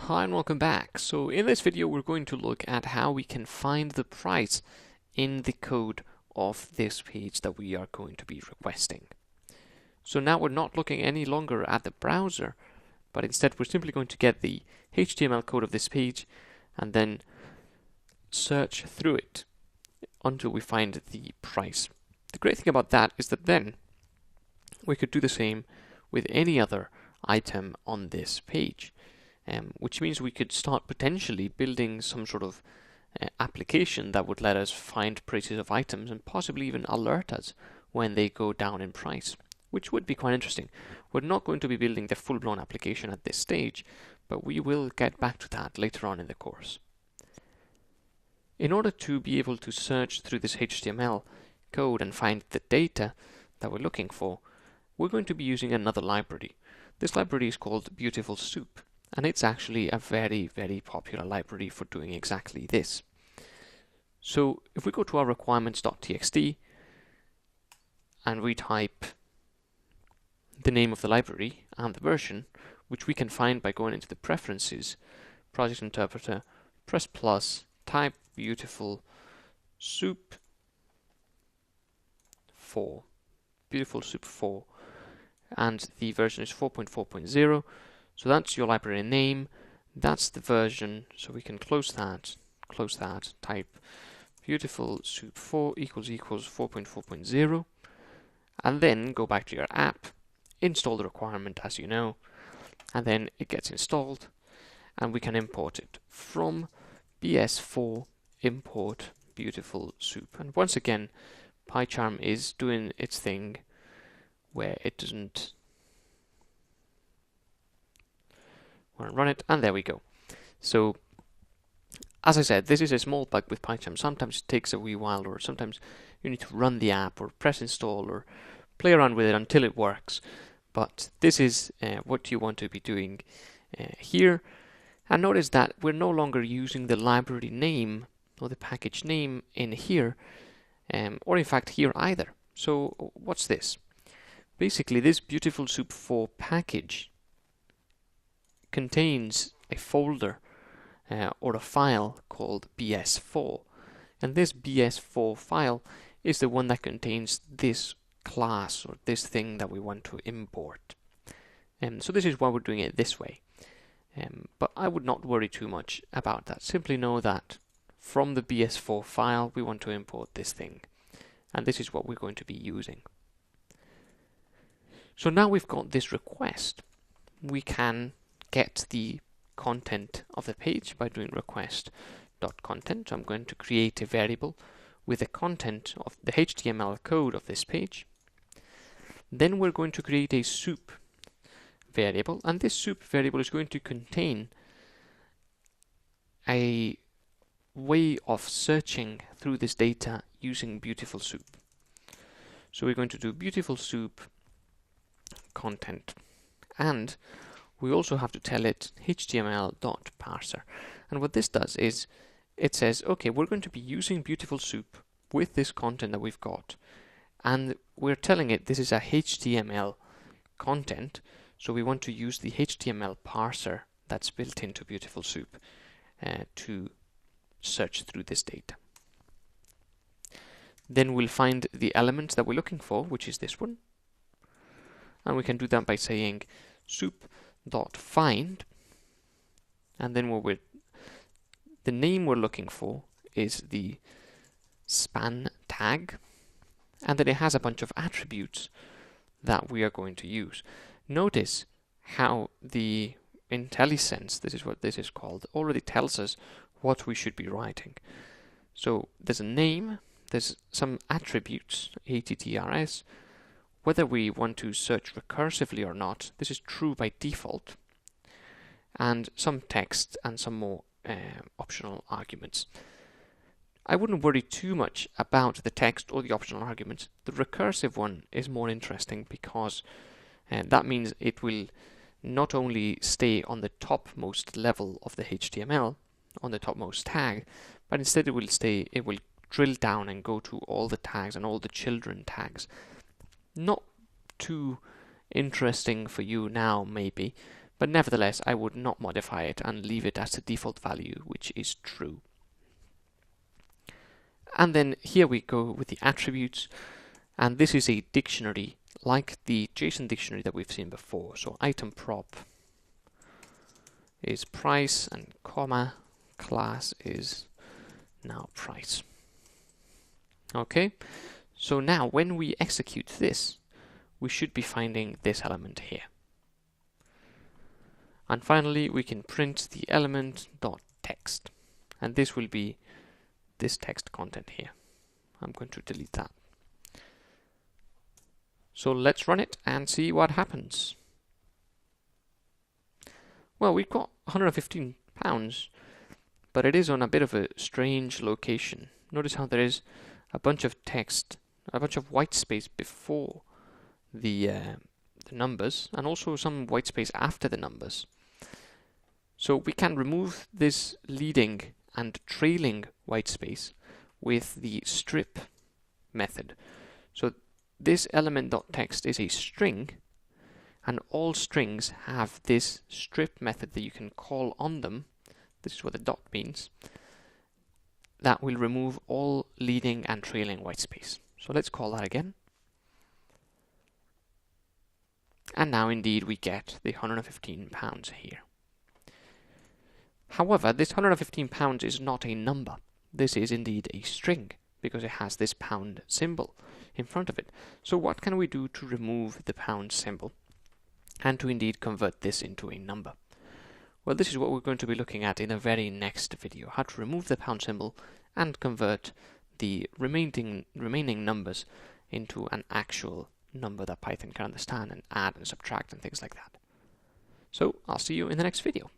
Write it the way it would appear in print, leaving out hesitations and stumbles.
Hi and welcome back. So in this video we're going to look at how we can find the price in the code of this page that we are going to be requesting. So now we're not looking any longer at the browser, but instead we're simply going to get the HTML code of this page and then search through it until we find the price. The great thing about that is that then we could do the same with any other item on this page. Which means we could start potentially building some sort of application that would let us find prices of items and possibly even alert us when they go down in price, which would be quite interesting. We're not going to be building the full-blown application at this stage, but we will get back to that later on in the course. In order to be able to search through this HTML code and find the data that we're looking for, we're going to be using another library. This library is called BeautifulSoup. And it's actually a very, very popular library for doing exactly this. So if we go to our requirements.txt and we type the name of the library and the version, which we can find by going into the preferences, project interpreter, press plus, type BeautifulSoup 4, BeautifulSoup 4, and the version is 4.4.0. So that's your library name, that's the version, so we can close that, type BeautifulSoup 4 equals 4.4.0, and then go back to your app, install the requirement as you know, and then it gets installed, and we can import it from BS4 import BeautifulSoup. And once again, PyCharm is doing its thing where it doesn't want to run it, and there we go. So as I said, this is a small bug with PyCharm. Sometimes it takes a wee while, or sometimes you need to run the app or press install or play around with it until it works. But this is what you want to be doing here. And notice that we're no longer using the library name or the package name in here, or in fact here either. So what's this? Basically, this BeautifulSoup 4 package contains a folder or a file called BS4, and this BS4 file is the one that contains this class or this thing that we want to import. So this is why we're doing it this way, but I would not worry too much about that. Simply know that from the BS4 file we want to import this thing, and this is what we're going to be using. So now we've got this request, we can get the content of the page by doing request.content. So I'm going to create a variable with the content of the HTML code of this page. Then we're going to create a soup variable, and this soup variable is going to contain a way of searching through this data using BeautifulSoup. So we're going to do BeautifulSoup content, and we also have to tell it html.parser. And what this does is it says, okay, we're going to be using BeautifulSoup with this content that we've got, and we're telling it this is a HTML content, so we want to use the HTML parser that's built into BeautifulSoup to search through this data. Then we'll find the element that we're looking for, which is this one, and we can do that by saying soup.find, and then the name we're looking for is the span tag, and then it has a bunch of attributes that we are going to use. Notice how the IntelliSense, this is what this is called, already tells us what we should be writing. So there's a name, there's some attributes, ATTRS, whether we want to search recursively or not, this is true by default, and some text and some more optional arguments. I wouldn't worry too much about the text or the optional arguments. The recursive one is more interesting because that means it will not only stay on the topmost level of the HTML, on the topmost tag, but instead it will drill down and go to all the tags and all the children tags. Not too interesting for you now maybe, but nevertheless I would not modify it and leave it as the default value, which is true. And then here we go with the attributes, and this is a dictionary like the JSON dictionary that we've seen before. So item prop is price and comma, class is now price. Okay, so now when we execute this, we should be finding this element here. And finally, we can print the element.text, and this will be this text content here. I'm going to delete that. So let's run it and see what happens. Well, we've got £115, but it is on a bit of a strange location. Notice how there is a bunch of text, a bunch of white space before the numbers, and also some white space after the numbers. So we can remove this leading and trailing white space with the strip method. So this element.text is a string, and all strings have this strip method that you can call on them. This is what the dot means. That will remove all leading and trailing white space. So let's call that again. And now indeed we get the £115 here. However, this £115 is not a number. This is indeed a string, because it has this pound symbol in front of it. So what can we do to remove the pound symbol and to indeed convert this into a number? Well, this is what we're going to be looking at in the very next video, how to remove the pound symbol and convert the remaining numbers into an actual number that Python can understand and add and subtract and things like that. So I'll see you in the next video.